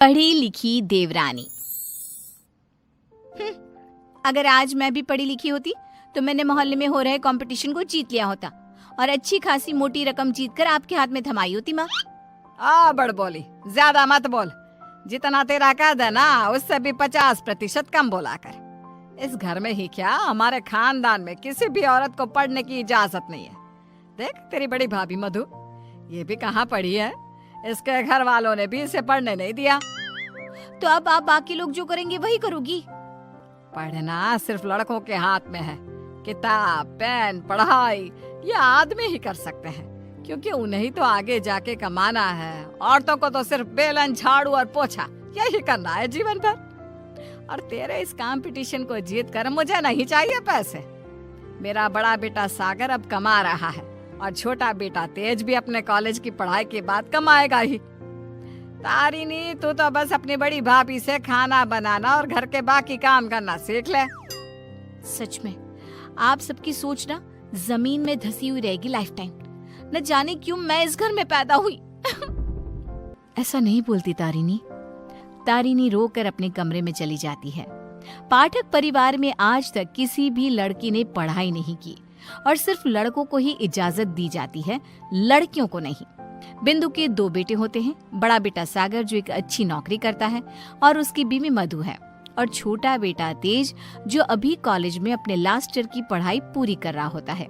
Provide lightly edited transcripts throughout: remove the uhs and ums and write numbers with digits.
पढ़ी लिखी देवरानी। अगर आज मैं भी पढ़ी लिखी होती तो मैंने मोहल्ले में हो रहे कंपटीशन को जीत लिया होता और अच्छी खासी मोटी रकम जीतकर आपके हाथ में थमाई होती। माँ बड़ बोली, ज्यादा मत बोल। जितना तेरा कद है ना उससे भी 50% कम बोला कर। इस घर में ही क्या, हमारे खानदान में किसी भी औरत को पढ़ने की इजाजत नहीं है। देख तेरी बड़ी भाभी मधु, ये भी कहाँ पढ़ी है, इसके घर वालों ने भी इसे पढ़ने नहीं दिया। तो अब आप बाकी लोग जो करेंगे वही करोगी। पढ़ना सिर्फ लड़कों के हाथ में है। किताब, पेन, पढ़ाई ये आदमी ही कर सकते हैं, क्योंकि उन्हें ही तो आगे जाके कमाना है। औरतों को तो सिर्फ बेलन, झाड़ू और पोछा यही करना है जीवन भर। और तेरे इस कंपटीशन को जीत कर मुझे नहीं चाहिए पैसे। मेरा बड़ा बेटा सागर अब कमा रहा है और छोटा बेटा तेज भी अपने कॉलेज की पढ़ाई के बाद कमाएगा ही। तारिनी, तू तो बस अपनी बड़ी भाभी से खाना बनाना और घर के बाकी काम करना सीख ले। सच में आप सबकी सोच ना जमीन में धसी हुई रहेगी लाइफ टाइम। न जाने क्यों मैं इस घर में पैदा हुई। ऐसा नहीं बोलती तारिनी। तारिनी रोकर अपने कमरे में चली जाती है। पाठक परिवार में आज तक किसी भी लड़की ने पढ़ाई नहीं की और सिर्फ लड़कों को ही इजाजत दी जाती है, लड़कियों को नहीं। बिंदु के 2 बेटे होते हैं। बड़ा बेटा सागर जो एक अच्छी नौकरी करता है और उसकी बीवी मधु है, और छोटा बेटा तेज जो अभी कॉलेज में अपने लास्ट ईयर की पढ़ाई पूरी कर रहा होता है।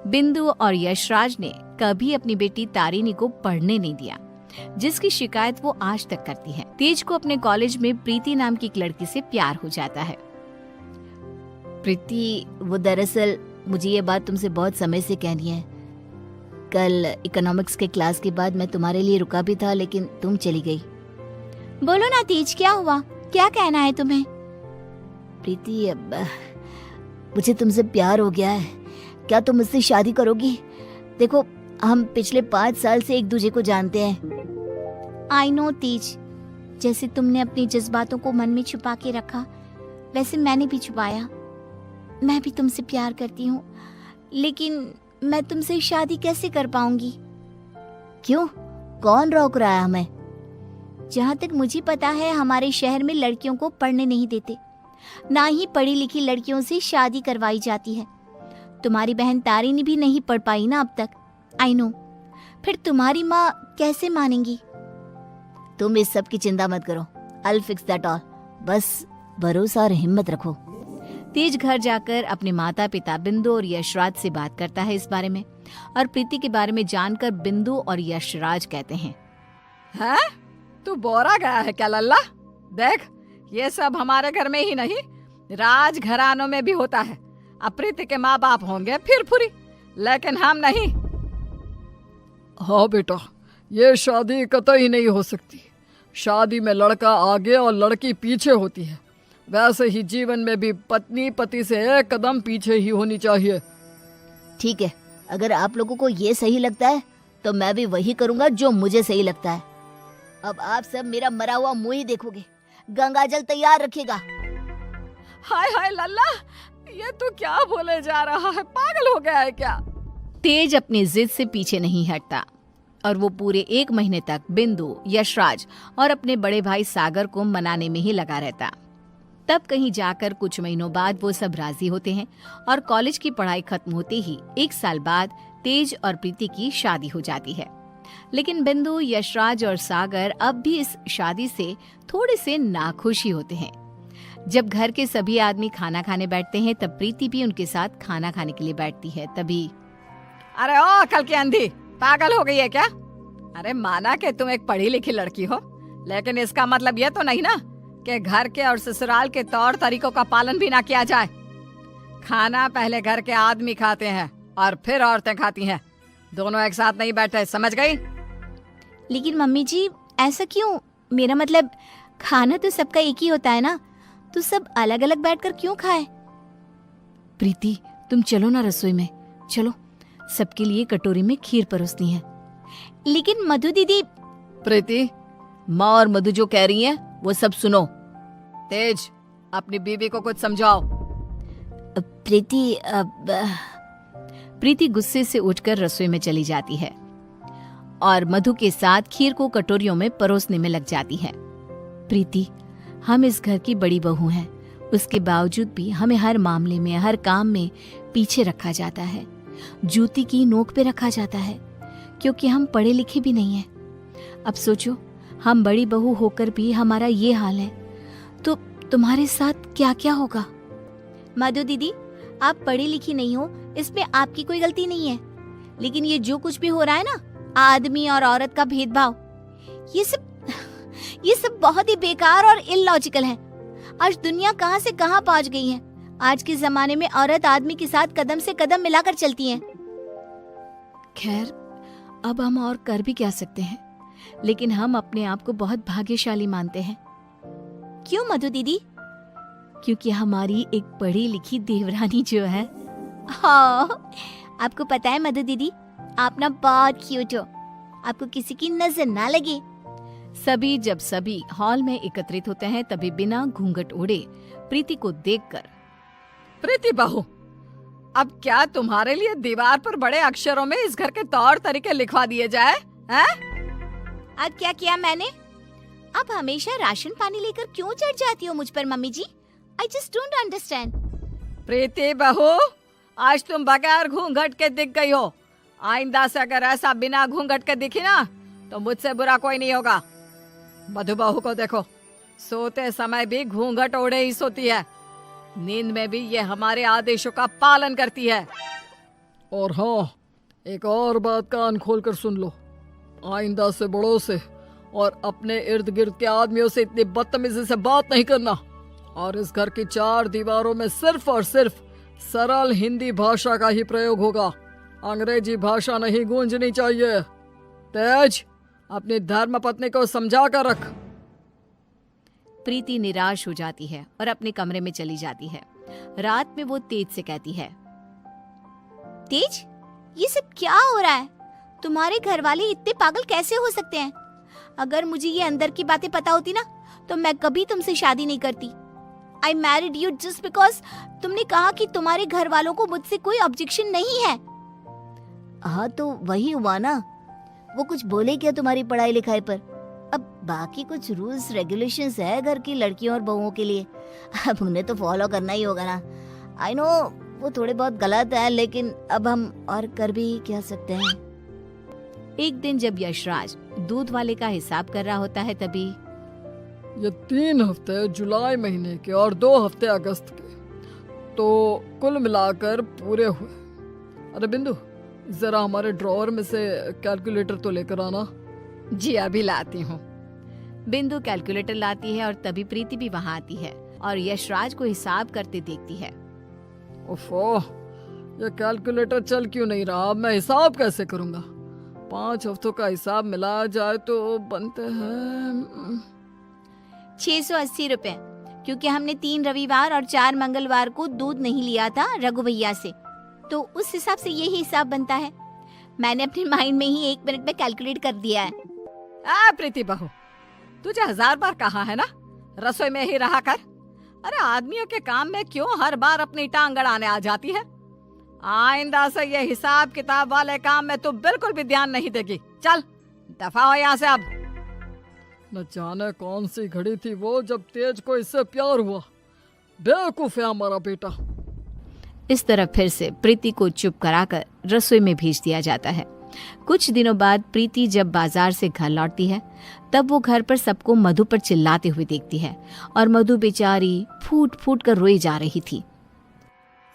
बिंदु और यशराज ने कभी अपनी बेटी तारिनी को पढ़ने नहीं दिया, जिसकी शिकायत वो आज तक करती है। तेज को अपने कॉलेज में प्रीति नाम की एक लड़की से प्यार हो जाता है। प्रीति, वो दरअसल मुझे ये बात तुमसे बहुत समय से कहनी है। कल इकोनॉमिक्स के क्लास के बाद मैं तुम्हारे लिए रुका भी था, लेकिन तुम चली गई। बोलो ना तेज, क्या हुआ, क्या कहना है तुम्हें? प्रीति, अब मुझे तुमसे प्यार हो गया है। क्या तुम मुझसे शादी करोगी? देखो, हम पिछले 5 साल से एक दूसरे को जानते हैं। आई नो तेज, जैसे तुमने अपनी जज्बातों को मन में छुपा के रखा, वैसे मैंने भी छुपाया। मैं भी तुमसे प्यार करती हूँ, लेकिन मैं तुमसे शादी कैसे कर पाऊंगी? क्यों? कौन रोक रहा है हमें? जहाँ तक मुझे पता है हमारे शहर में लड़कियों को पढ़ने नहीं देते, ना ही पढ़ी लिखी लड़कियों से शादी करवाई जाती है। तुम्हारी बहन तारिनी भी नहीं पढ़ पाई ना अब तक। आई नो, फिर तुम्हारी माँ कैसे मानेंगी? तुम इस सब की चिंता मत करो, I'll fix that all। बस भरोसा और हिम्मत रखो। तेज घर जाकर अपने माता पिता बिंदु और यशराज से बात करता है इस बारे में, और प्रीति के बारे में जानकर बिंदु और यशराज कहते हैं, हैं? तू बोरा गया है क्या लल्ला? देख, ये सब हमारे घर में ही नहीं, राज घरानों में भी होता है। अब प्रीति के माँ बाप होंगे फिर फुरी, लेकिन हम नहीं। हाँ बेटा, ये शादी कतई नहीं हो सकती। शादी में लड़का आगे और लड़की पीछे होती है। वैसे ही जीवन में भी पत्नी पति से एक कदम पीछे ही होनी चाहिए। ठीक है, अगर आप लोगों को ये सही लगता है तो मैं भी वही करूंगा जो मुझे सही लगता है। अब आप सब मेरा मरा हुआ मुंह ही देखोगे। गंगाजल तैयार रखिएगा। हाय हाय लल्ला, ये तू क्या बोले जा रहा है? पागल हो गया है क्या? तेज अपनी जिद से पीछे नहीं हटता और वो पूरे 1 महीने तक बिंदु, यशराज और अपने बड़े भाई सागर को मनाने में ही लगा रहता। तब कहीं जाकर कुछ महीनों बाद वो सब राजी होते हैं और कॉलेज की पढ़ाई खत्म होते ही 1 साल बाद तेज और प्रीति की शादी हो जाती है। लेकिन बिंदु, यशराज और सागर अब भी इस शादी से थोड़े से नाखुश ही होते हैं। जब घर के सभी आदमी खाना खाने बैठते हैं तब प्रीति भी उनके साथ खाना खाने के लिए बैठती है। तभी, अरे ओ अकल की अंधी, पागल हो गई है क्या? अरे माना कि तुम एक पढ़ी लिखी लड़की हो, लेकिन इसका मतलब ये तो नहीं ना कि घर के और ससुराल के तौर तरीकों का पालन भी ना किया जाए। खाना पहले घर के आदमी खाते हैं और फिर औरतें खाती हैं। दोनों एक साथ नहीं बैठे, समझ गई? लेकिन मम्मी जी, ऐसा क्यों? मेरा मतलब खाना तो सबका एक ही होता है ना, तो सब अलग अलग बैठकर क्यों खाए? प्रीति, तुम चलो ना रसोई में, चलो, सबके लिए कटोरी में खीर परोसनी है। लेकिन मधु दीदी। प्रीति, माँ और मधु जो कह रही हैं वो सब सुनो। तेज, अपनी बीवी को कुछ समझाओ। प्रीति, प्रीति गुस्से से उठकर रसोई में चली जाती है और मधु के साथ खीर को कटोरियों में परोसने में लग जाती है। प्रीति, हम इस घर की बड़ी बहू हैं, उसके बावजूद भी हमें हर मामले में, हर काम में पीछे रखा जाता है, जूती की नोक पे रखा जाता है, क्योंकि हम पढ़े लिखे भी नहीं हैं। अब सोचो, हम बड़ी बहू होकर भी हमारा ये हाल है, तो तुम्हारे साथ क्या क्या होगा। मधु दीदी, आप पढ़ी लिखी नहीं हो, इसमें आपकी कोई गलती नहीं है, लेकिन ये जो कुछ भी हो रहा है ना, आदमी और औरत का भेदभाव, ये सब बहुत ही बेकार और इलॉजिकल है। आज दुनिया कहां से कहां पहुंच गई है। आज के जमाने में औरत आदमी के साथ कदम से कदम मिलाकर चलती हैं। खैर, अब हम और कर भी क्या सकते हैं, लेकिन हम अपने आप को बहुत भाग्यशाली मानते हैं। क्यों मधु दीदी? क्योंकि हमारी एक पढ़ी लिखी देवरानी जो है। हाँ, आपको पता है मधु दीदी, आप ना बहुत क्यूट हो, आपको किसी की नजर ना लगे। जब सभी हॉल में एकत्रित होते हैं, तभी बिना घूंघट ओढ़े प्रीति को देखकर, प्रीति बहू, अब क्या तुम्हारे लिए दीवार पर बड़े अक्षरों में इस घर के तौर तरीके लिखवा दिए जाए हैं? अब क्या किया मैंने? आप हमेशा राशन पानी लेकर क्यों चढ़ जाती हो मुझ पर मम्मी जी? I just don't understand. Preeti बहू, आज तुम बगैर घूंघट के दिख गई हो। आइंदा से अगर ऐसा बिना घूंघट के दिखी ना, तो मुझसे बुरा कोई नहीं होगा। मधु बहू को देखो, सोते समय भी घूंघट ओढ़े ही सोती है, नींद में भी ये हमारे आदेशों का पालन करती है। और हाँ, एक और बात कान खोल कर सुन लो, आइंदा से बड़ों से और अपने इर्द गिर्द के आदमियों से इतनी बदतमीजी से बात नहीं करना, और इस घर की 4 दीवारों में सिर्फ और सिर्फ सरल हिंदी भाषा का ही प्रयोग होगा। अंग्रेजी भाषा नहीं गूंजनी चाहिए। तेज, अपनी धर्म पत्नी को समझा कर रख। प्रीति निराश हो जाती है और अपने कमरे में चली जाती है। रात में वो तेज से कहती है, तेज, ये सब क्या हो रहा है? तुम्हारे घर वाले इतने पागल कैसे हो सकते हैं? अगर मुझे ये अंदर की बातें पता होती ना, तो मैं कभी तुमसे शादी नहीं करती। I married you just because तुमने कहा कि तुम्हारे घर वालों को मुझसे कोई ऑब्जेक्शन नहीं है। हाँ, तो वही हुआ ना। वो कुछ बोले क्या तुम्हारी पढ़ाई लिखाई पर? अब बाकी कुछ रूल्स रेगुलेशंस है घर की लड़कियों और बहुओं के लिए, अब उन्हें तो फॉलो करना ही होगा ना। आई नो वो थोड़े बहुत गलत है, लेकिन अब हम और कर भी क्या सकते हैं। एक दिन जब यशराज दूध वाले का हिसाब कर रहा होता है, तभी ये 3 हफ्ते जुलाई महीने के और 2 हफ्ते अगस्त के, तो कुल मिलाकर पूरे हुए। अरे बिंदु, जरा हमारे ड्रॉअर में से कैलकुलेटर तो लेकर आना। जी अभी लाती हूँ। बिंदु कैलकुलेटर लाती है और तभी प्रीति भी वहाँ आती है और यशराज को हिसाब करते देखती है। ओफो, ये कैलकुलेटर चल क्यों नहीं रहा? अब मैं हिसाब कैसे करूंगा? 5 हफ्तों का हिसाब मिलाया जाए तो बनते हैं 680 रुपए, क्योंकि हमने 3 रविवार और 4 मंगलवार को दूध नहीं लिया था रघु भैया से, तो उस हिसाब से यही हिसाब बनता है। मैंने अपने माइंड में ही 1 मिनट में कैलकुलेट कर दिया है। प्रीति बहू, तुझे 1000 बार कहा है ना, रसोई में ही रहा कर। अरे आदमियों के काम में क्यों हर बार अपनी टांग अड़ाने आ जाती है? आइंदा से ये हिसाब किताब वाले काम में तू बिल्कुल भी ध्यान नहीं देगी। चल दफा हो यहाँ से अब। न जाने कौन सी घड़ी थी वो जब तेज को इससे प्यार हुआ। बेवकूफ है हमारा बेटा। इस तरह फिर से प्रीति को चुप कराकर रसोई में भेज दिया जाता है। कुछ दिनों बाद प्रीति जब बाजार से घर लौटती है, तब वो घर पर सबको मधु पर चिल्लाते हुए देखती है और मधु बेचारी फूट फूट कर रोई जा रही थी।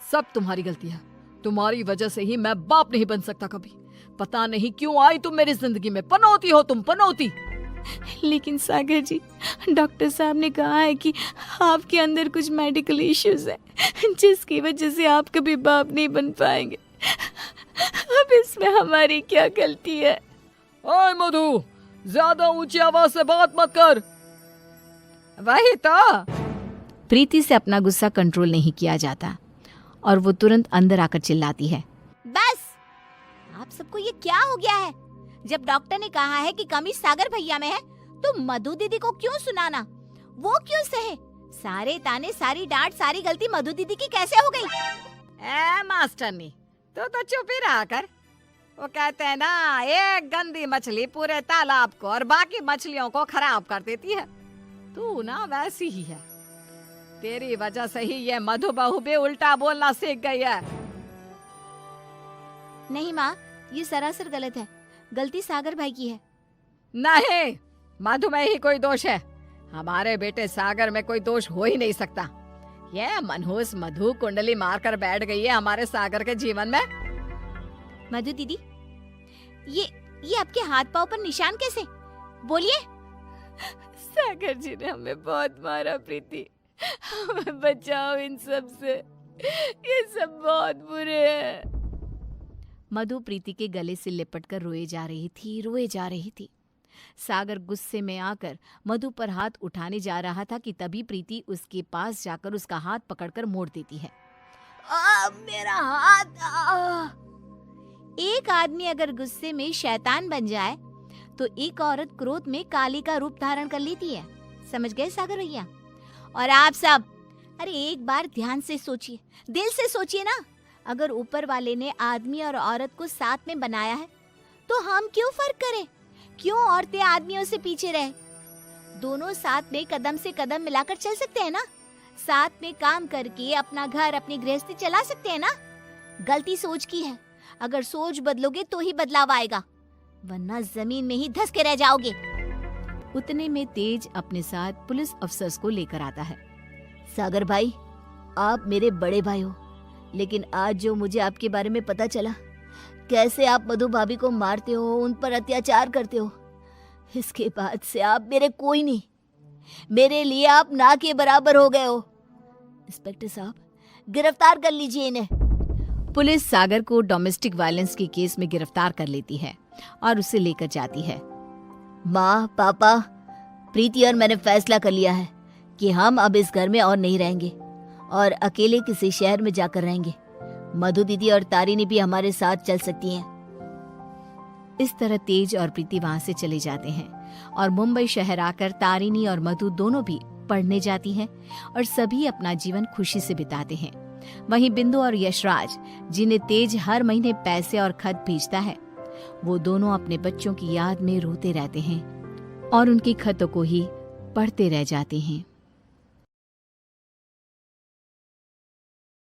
सब तुम्हारी गलती है, तुम्हारी वजह से ही मैं बाप नहीं बन सकता कभी। पता नहीं क्यों आई तुम मेरी जिंदगी में, पनौती हो तुम, पनौती। लेकिन सागर जी, डॉक्टर साहब ने कहा है कि आपके अंदर कुछ मेडिकल इश्यूज है, जिसकी वजह से आप कभी बाप नहीं बन पाएंगे। अब इसमें हमारी क्या गलती है? ओए मधु, ज्यादा ऊंची आवाज से बात मत कर। वही तो। प्रीति से अपना गुस्सा कंट्रोल नहीं किया जाता और वो तुरंत अंदर आकर चिल्लाती है, बस, आप सबको ये क्या हो गया है? जब डॉक्टर ने कहा है कि कमी सागर भैया में है, तो मधु दीदी को क्यों सुनाना? वो क्यों सहे? सारे ताने, सारी डांट, सारी गलती मधु दीदी की कैसे हो गई? मास्टरनी, तो चुप ही रहा कर। वो कहते हैं ना, एक गंदी मछली पूरे तालाब को और बाकी मछलियों को खराब कर देती है। तू ना वैसी ही है, तेरी वजह से ही ये मधु बहू भी उल्टा बोलना सीख गई है। नहीं माँ, ये सरासर गलत है। गलती सागर भाई की है। नहीं, मधु में ही कोई दोष है। हमारे बेटे सागर में कोई दोष हो ही नहीं सकता। ये मनहूस मधु कुंडली मारकर बैठ गई है हमारे सागर के जीवन में। मधु दीदी, ये आपके हाथ पाँव पर निशान कैसे? बोलिए। सागर जी ने हमें बहुत मारा प्रीति, हमें बचाओ इन सब से, ये सब बहुत बुरे हैं। मधु प्रीति के गले से लिपटकर रोए जा रही थी। सागर गुस्से में आकर मधु पर हाथ उठाने जा रहा था कि तभी प्रीति उसके पास जाकर उसका हाथ पकड़कर मोड़ देती है। मेरा हाथ। एक आदमी अगर गुस्से में शैतान बन जाए तो एक औरत क्रोध में काली का रूप धारण कर लेती है। समझ गए सागर भैया? और आप सब, अरे एक बार ध्यान से सोचिए, दिल से सोचिए ना। अगर ऊपर वाले ने आदमी और औरत को साथ में बनाया है तो हम क्यों फर्क करें? क्यों औरतें आदमियों से पीछे रहे? दोनों साथ में कदम से कदम मिलाकर चल सकते हैं ना। साथ में काम करके अपना घर, अपनी गृहस्थी चला सकते हैं ना। गलती सोच की है, अगर सोच बदलोगे तो ही बदलाव आएगा, वरना जमीन में ही धंस के रह जाओगे। उतने में तेज अपने साथ पुलिस अफसर्स को लेकर आता है। सागर भाई, आप मेरे बड़े भाई हो, लेकिन आज जो मुझे आपके बारे में पता चला, कैसे आप मधु भाभी को मारते हो, उन पर अत्याचार करते हो, इसके बाद से आप मेरे कोई नहीं, मेरे लिए आप ना के बराबर हो गए हो। इंस्पेक्टर साहब, गिरफ्तार कर लीजिए इन्हें। पुलिस सागर को डोमेस्टिक वायलेंस के केस में गिरफ्तार कर लेती है और उसे लेकर जाती है। माँ, पापा, प्रीति और मैंने फैसला कर लिया है कि हम अब इस घर में और नहीं रहेंगे और अकेले किसी शहर में जाकर रहेंगे। मधु दीदी और तारिनी भी हमारे साथ चल सकती हैं। इस तरह तेज और प्रीति वहां से चले जाते हैं और मुंबई शहर आकर तारिनी और मधु दोनों भी पढ़ने जाती हैं और सभी अपना जीवन खुशी से बिताते हैं। वहीं बिंदु और यशराज, जिन्हें तेज हर महीने पैसे और खत भेजता है, वो दोनों अपने बच्चों की याद में रोते रहते हैं और उनकी खतों को ही पढ़ते रह जाते हैं।